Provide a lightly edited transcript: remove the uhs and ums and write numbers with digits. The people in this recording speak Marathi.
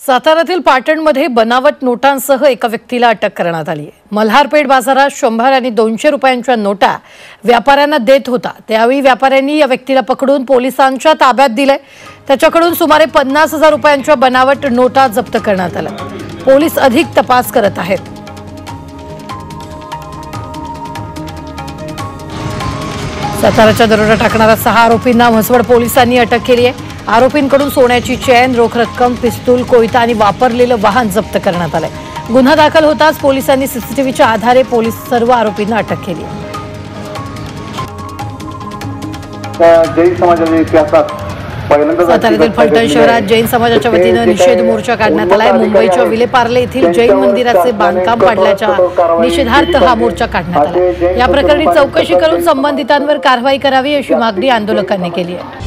साताऱ्यातील पाटणमध्ये बनावट नोटांसह एका व्यक्तीला अटक करण्यात आली आहे। मल्हारपेठ बाजारात 100 आणि 200 रुपयांच्या नोटा व्यापाऱ्यांना देत होता। त्यावेळी व्यापाऱ्यांनी या व्यक्तीला पकडून पोलिसांच्या ताब्यात दिले। त्याच्याकडून सुमारे 50,000 रुपयांच्या बनावट नोटा जप्त करण्यात आल्या। पोलीस अधिक तपास करत आहेत। साताऱ्याच्या दरोडा टाकणाऱ्या 6 आरोपींना म्हसवड पोलिसांनी अटक केली आहे। आरोपींकडून सोन्याची चेन, रोख रक्कम, पिस्तूल, कोयता आणि वापरलेलं वाहन जप्त करण्यात आले। गुन्हा दाखल होताच पोलिसांनी सीसीटीव्हीच्या आधारे सर्व आरोपींना अटक केली आहे। जैन समाजाच्या इतिहासात साताऱ्यातील फलटण शहरात जैन समाजाच्या वतीने निषेध मोर्चा काढण्यात आलाय। मुंबईच्या विलेपार्ले येथील जैन मंदिराचे बांधकाम पाडल्याच्या निषेधार्थ हा मोर्चा काढण्यात आला। या प्रकरणी चौकशी करून संबंधितांवर कारवाई करावी अशी मागणी आंदोलकांनी केली आहे।